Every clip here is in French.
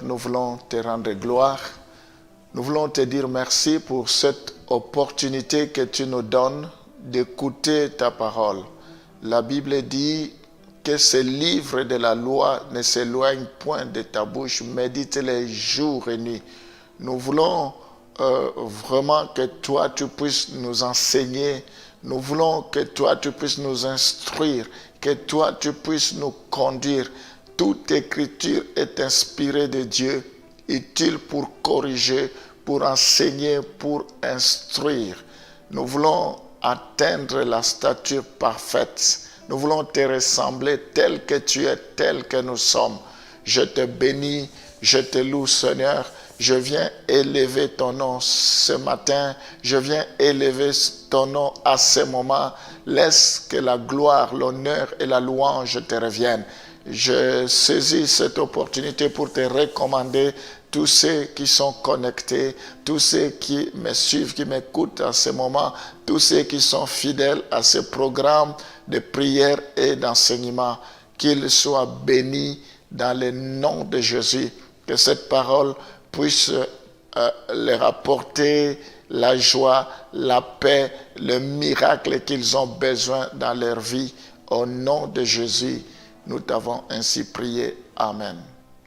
nous voulons te rendre gloire. Nous voulons te dire merci pour cette opportunité que tu nous donnes d'écouter ta parole. La Bible dit que ce livre de la loi ne s'éloigne point de ta bouche, médite-les jour et nuit. Nous voulons vraiment que toi tu puisses nous enseigner. Nous voulons que toi tu puisses nous instruire, que toi tu puisses nous conduire. Toute écriture est inspirée de Dieu, utile pour corriger, pour enseigner, pour instruire. Nous voulons atteindre la stature parfaite. Nous voulons te ressembler tel que tu es, tel que nous sommes. Je te bénis, je te loue, Seigneur. Je viens élever ton nom ce matin. Je viens élever ton nom à ce moment. Laisse que la gloire, l'honneur et la louange te reviennent. Je saisis cette opportunité pour te recommander tous ceux qui sont connectés, tous ceux qui me suivent, qui m'écoutent à ce moment, tous ceux qui sont fidèles à ce programme de prière et d'enseignement, qu'ils soient bénis dans le nom de Jésus, que cette parole puisse leur apporter la joie, la paix, le miracle qu'ils ont besoin dans leur vie. Au nom de Jésus, nous t'avons ainsi prié. Amen.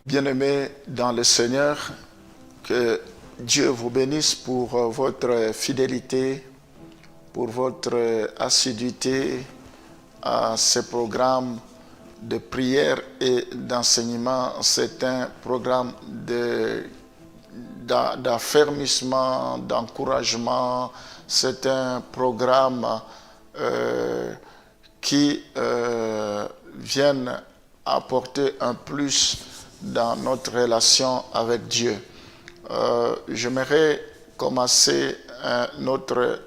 Bien-aimés dans le Seigneur, que Dieu vous bénisse pour votre fidélité, pour votre assiduité à ce programme de prière et d'enseignement. C'est un programme d'affermissement, d'encouragement. C'est un programme qui vient apporter un plus dans notre relation avec Dieu. J'aimerais commencer un autre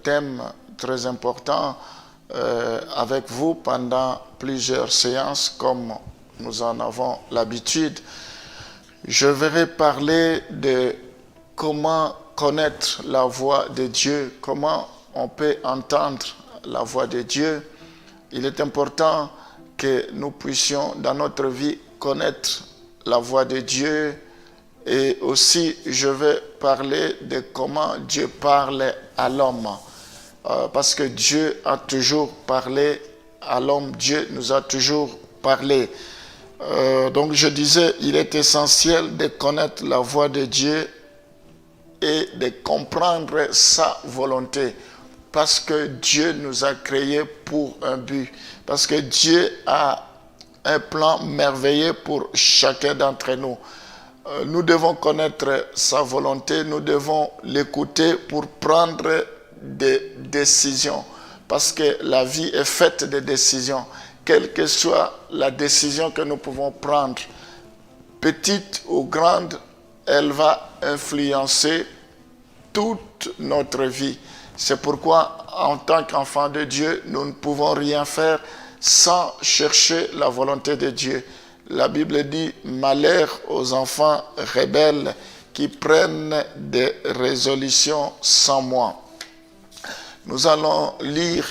thème très important avec vous pendant plusieurs séances, comme nous en avons l'habitude. Je vais parler de comment connaître la voix de Dieu, comment on peut entendre la voix de Dieu. Il est important que nous puissions dans notre vie connaître la voix de Dieu, et aussi je vais parler de comment Dieu parle à l'homme, parce que Dieu a toujours parlé à l'homme, Dieu nous a toujours parlé. Donc je disais, il est essentiel de connaître la voix de Dieu et de comprendre sa volonté, parce que Dieu nous a créés pour un but, parce que Dieu a un plan merveilleux pour chacun d'entre nous. Nous devons connaître sa volonté, nous devons l'écouter pour prendre des décisions, parce que la vie est faite de décisions. Quelle que soit la décision que nous pouvons prendre, petite ou grande, elle va influencer toute notre vie. C'est pourquoi, en tant qu'enfants de Dieu, nous ne pouvons rien faire sans chercher la volonté de Dieu. La Bible dit « Malheur aux enfants rebelles qui prennent des résolutions sans moi ». Nous allons lire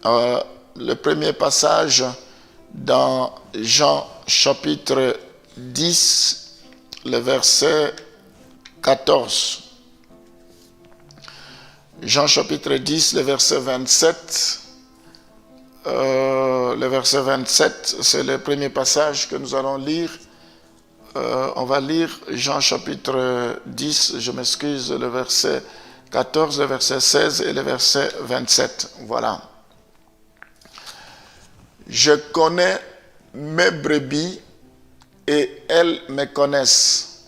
le premier passage dans Jean chapitre 10, le verset 14. Jean chapitre 10, le verset 27. Le verset 27, c'est le premier passage que nous allons lire. On va lire Jean chapitre 10, je m'excuse, le verset 14, le verset 16 et le verset 27. Voilà. Je connais mes brebis et elles me connaissent.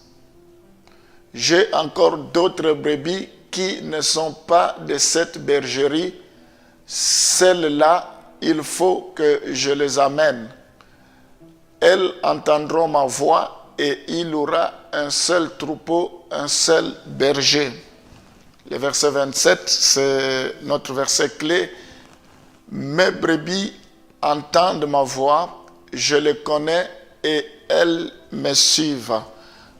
J'ai encore d'autres brebis qui ne sont pas de cette bergerie. Celles-là, il faut que je les amène. Elles entendront ma voix et il y aura un seul troupeau, un seul berger. Le verset 27, c'est notre verset clé. Mes brebis entendent ma voix, je les connais et elles me suivent.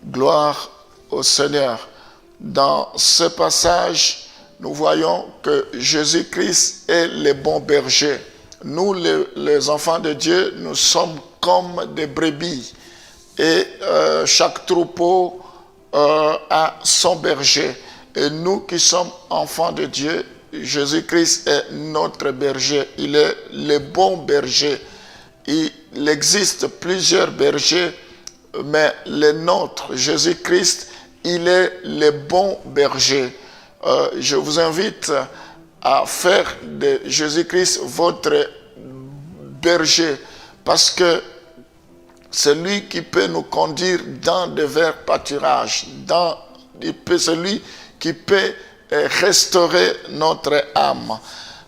Gloire au Seigneur. Dans ce passage, nous voyons que Jésus-Christ est le bon berger. Nous, les enfants de Dieu, nous sommes comme des brebis. et chaque troupeau a son berger. Et nous qui sommes enfants de Dieu, Jésus-Christ est notre berger. Il est le bon berger. Il existe plusieurs bergers, mais le nôtre, Jésus-Christ, il est le bon berger. Je vous invite à faire de Jésus-Christ votre berger, parce que c'est lui qui peut nous conduire dans de verts pâturages, c'est lui qui peut restaurer notre âme.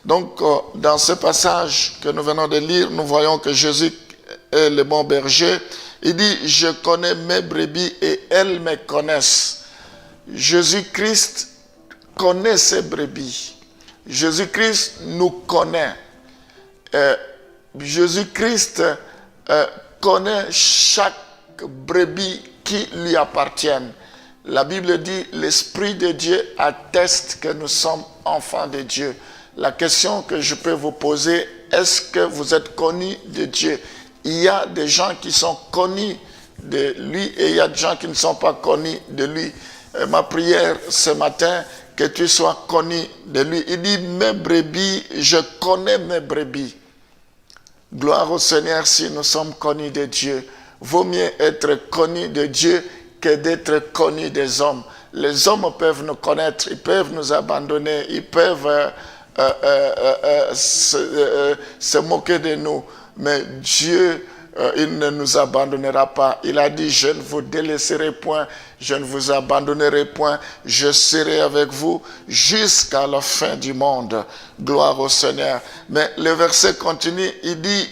Donc, dans ce passage que nous venons de lire, nous voyons que Jésus est le bon berger. Il dit, je connais mes brebis et elles me connaissent. Jésus-Christ connaît ses brebis. Jésus-Christ nous connaît. Jésus-Christ connaît chaque brebis qui lui appartient. La Bible dit, l'Esprit de Dieu atteste que nous sommes enfants de Dieu. La question que je peux vous poser, est-ce que vous êtes connus de Dieu? Il y a des gens qui sont connus de lui et il y a des gens qui ne sont pas connus de lui. Ma prière ce matin, que tu sois connu de lui. Il dit, mes brebis, je connais mes brebis. Gloire au Seigneur si nous sommes connus de Dieu. Vaut mieux être connu de Dieu que d'être connu des hommes. Les hommes peuvent nous connaître, ils peuvent nous abandonner, ils peuvent se moquer de nous. Mais Dieu, il ne nous abandonnera pas. Il a dit, je ne vous délaisserai point, je ne vous abandonnerai point, je serai avec vous jusqu'à la fin du monde. Gloire au Seigneur. Mais le verset continue, il dit,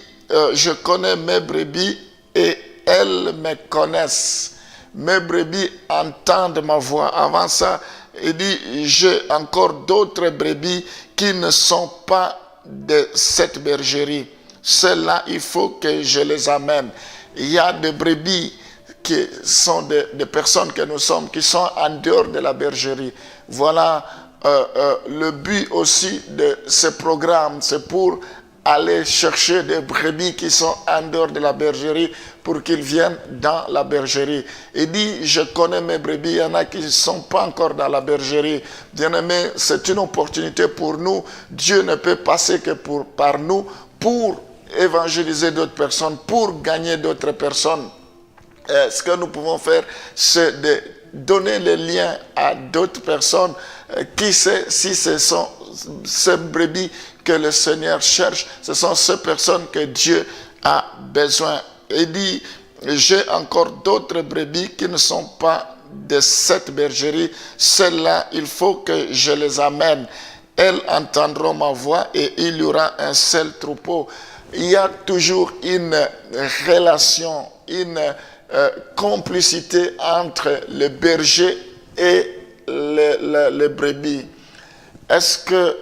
je connais mes brebis et elles me connaissent. Mes brebis entendent ma voix. Avant ça, il dit, j'ai encore d'autres brebis qui ne sont pas de cette bergerie. Ceux-là, il faut que je les amène. Il y a des brebis qui sont des personnes que nous sommes, qui sont en dehors de la bergerie. Voilà le but aussi de ce programme, c'est pour aller chercher des brebis qui sont en dehors de la bergerie pour qu'ils viennent dans la bergerie. Il dit, je connais mes brebis, il y en a qui ne sont pas encore dans la bergerie. Bien-aimés, c'est une opportunité pour nous. Dieu ne peut passer que par nous pour évangéliser d'autres personnes, pour gagner d'autres personnes. Ce que nous pouvons faire, c'est de donner les liens à d'autres personnes. Qui sait si ce sont ces brebis que le Seigneur cherche, ce sont ces personnes que Dieu a besoin. Il dit, j'ai encore d'autres brebis qui ne sont pas de cette bergerie. Celles-là, il faut que je les amène. Elles entendront ma voix et il y aura un seul troupeau. Il y a toujours une relation, une complicité entre le berger et les brebis. Est-ce que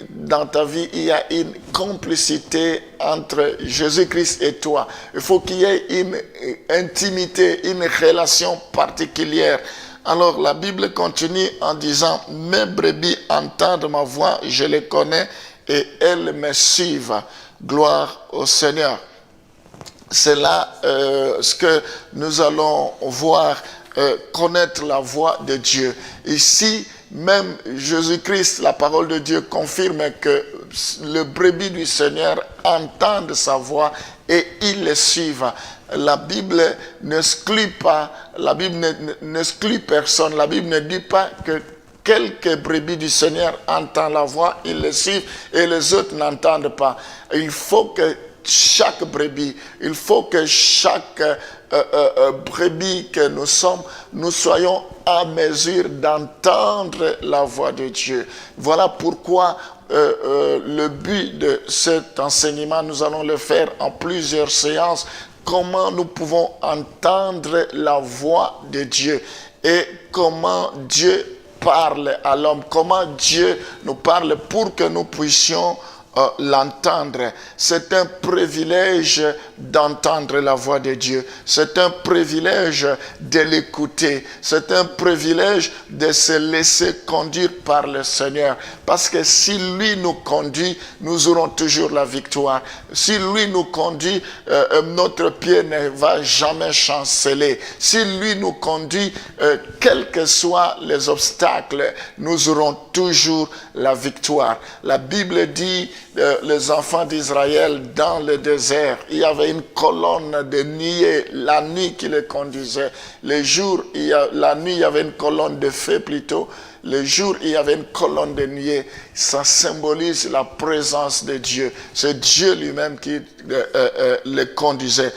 dans ta vie, il y a une complicité entre Jésus-Christ et toi? Il faut qu'il y ait une intimité, une relation particulière. Alors la Bible continue en disant, mes brebis entendent ma voix, je les connais et elles me suivent. Gloire au Seigneur. C'est là ce que nous allons voir, connaître la voix de Dieu. Ici, même Jésus-Christ, la parole de Dieu confirme que le brebis du Seigneur entendent sa voix et ils le suivent. La Bible n'exclut pas, la Bible n'exclut personne. La Bible ne dit pas que quelques brebis du Seigneur entendent la voix, ils le suivent et les autres n'entendent pas. Il faut que chaque brebis, il faut que chaque brebis que nous sommes, nous soyons à mesure d'entendre la voix de Dieu. Voilà pourquoi le but de cet enseignement, nous allons le faire en plusieurs séances. Comment nous pouvons entendre la voix de Dieu et comment Dieu parle à l'homme, comment Dieu nous parle pour que nous puissions l'entendre. C'est un privilège d'entendre la voix de Dieu. C'est un privilège de l'écouter. C'est un privilège de se laisser conduire par le Seigneur. Parce que si lui nous conduit, nous aurons toujours la victoire. Si lui nous conduit, notre pied ne va jamais chanceler. Si lui nous conduit, quels que soient les obstacles, nous aurons toujours la victoire. La Bible dit, les enfants d'Israël dans le désert, il y avait une colonne de nuée, la nuit qui les conduisait. Les jours, la nuit, il y avait une colonne de feu plutôt. Le jour, il y avait une colonne de nuée. Ça symbolise la présence de Dieu. C'est Dieu lui-même qui les conduisait.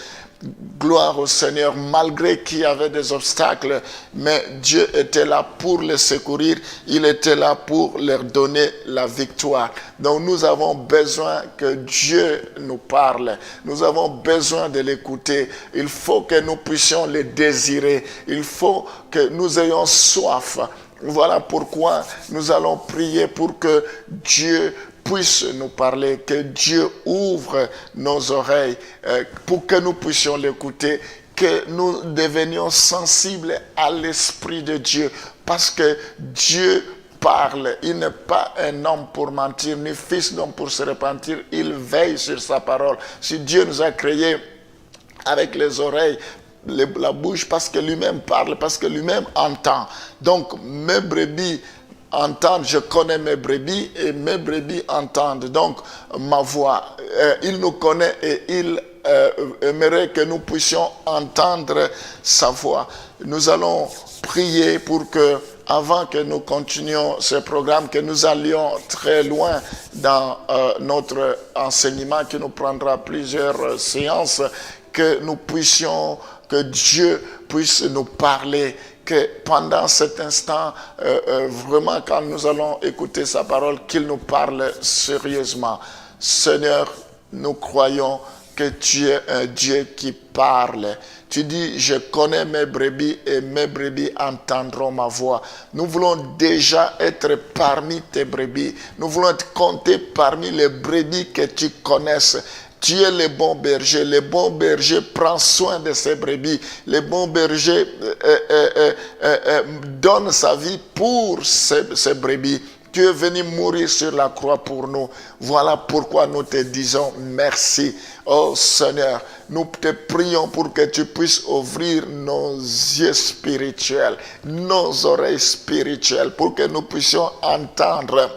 Gloire au Seigneur, malgré qu'il y avait des obstacles, mais Dieu était là pour les secourir, il était là pour leur donner la victoire. Donc nous avons besoin que Dieu nous parle, nous avons besoin de l'écouter, il faut que nous puissions le désirer, il faut que nous ayons soif. Voilà pourquoi nous allons prier pour que Dieu puisse nous parler, que Dieu ouvre nos oreilles pour que nous puissions l'écouter, que nous devenions sensibles à l'Esprit de Dieu, parce que Dieu parle. Il n'est pas un homme pour mentir, ni fils d'homme pour se repentir. Il veille sur sa parole. Si Dieu nous a créés avec les oreilles, la bouche, parce que lui-même parle, parce que lui-même entend. Donc, mes brebis entendent, je connais mes brebis et mes brebis entendent donc ma voix. Il nous connaît et il aimerait que nous puissions entendre sa voix. Nous allons prier pour que, avant que nous continuions ce programme, que nous allions très loin dans notre enseignement qui nous prendra plusieurs séances, que nous puissions, que Dieu puisse nous parler, que pendant cet instant, vraiment quand nous allons écouter sa parole, qu'il nous parle sérieusement. Seigneur, nous croyons que tu es un Dieu qui parle. Tu dis, je connais mes brebis et mes brebis entendront ma voix. Nous voulons déjà être parmi tes brebis. Nous voulons être comptés parmi les brebis que tu connaisses. Tu es le bon berger. Le bon berger prend soin de ses brebis. Le bon berger donne sa vie pour ses brebis. Tu es venu mourir sur la croix pour nous. Voilà pourquoi nous te disons merci. Oh Seigneur, nous te prions pour que tu puisses ouvrir nos yeux spirituels, nos oreilles spirituelles, pour que nous puissions entendre.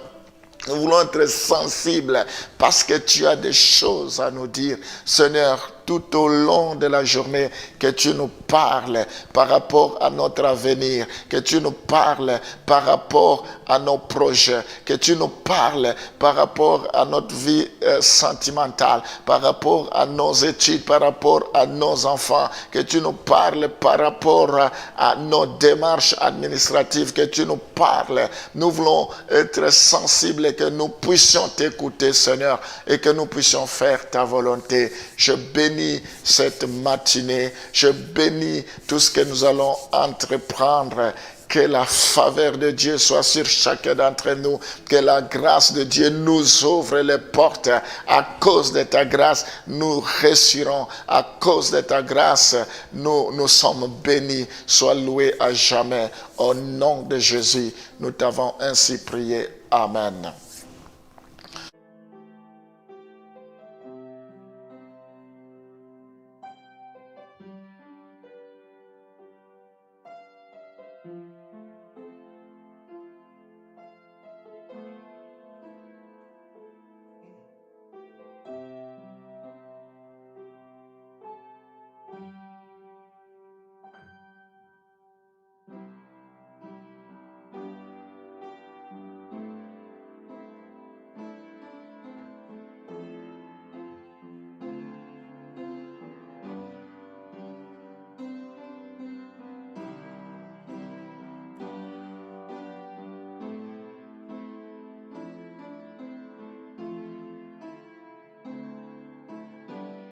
Nous voulons être sensibles parce que tu as des choses à nous dire. Seigneur, tout au long de la journée, que tu nous parles par rapport à notre avenir, que tu nous parles par rapport à nos projets, que tu nous parles par rapport à notre vie sentimentale, par rapport à nos études, par rapport à nos enfants, que tu nous parles par rapport à nos démarches administratives, que tu nous parles. Nous voulons être sensibles et que nous puissions t'écouter, Seigneur, et que nous puissions faire ta volonté. Je bénis cette matinée, je bénis tout ce que nous allons entreprendre. Que la faveur de Dieu soit sur chacun d'entre nous. Que la grâce de Dieu nous ouvre les portes. À cause de ta grâce, nous réussirons. À cause de ta grâce, nous sommes bénis. Sois loué à jamais. Au nom de Jésus, nous t'avons ainsi prié. Amen.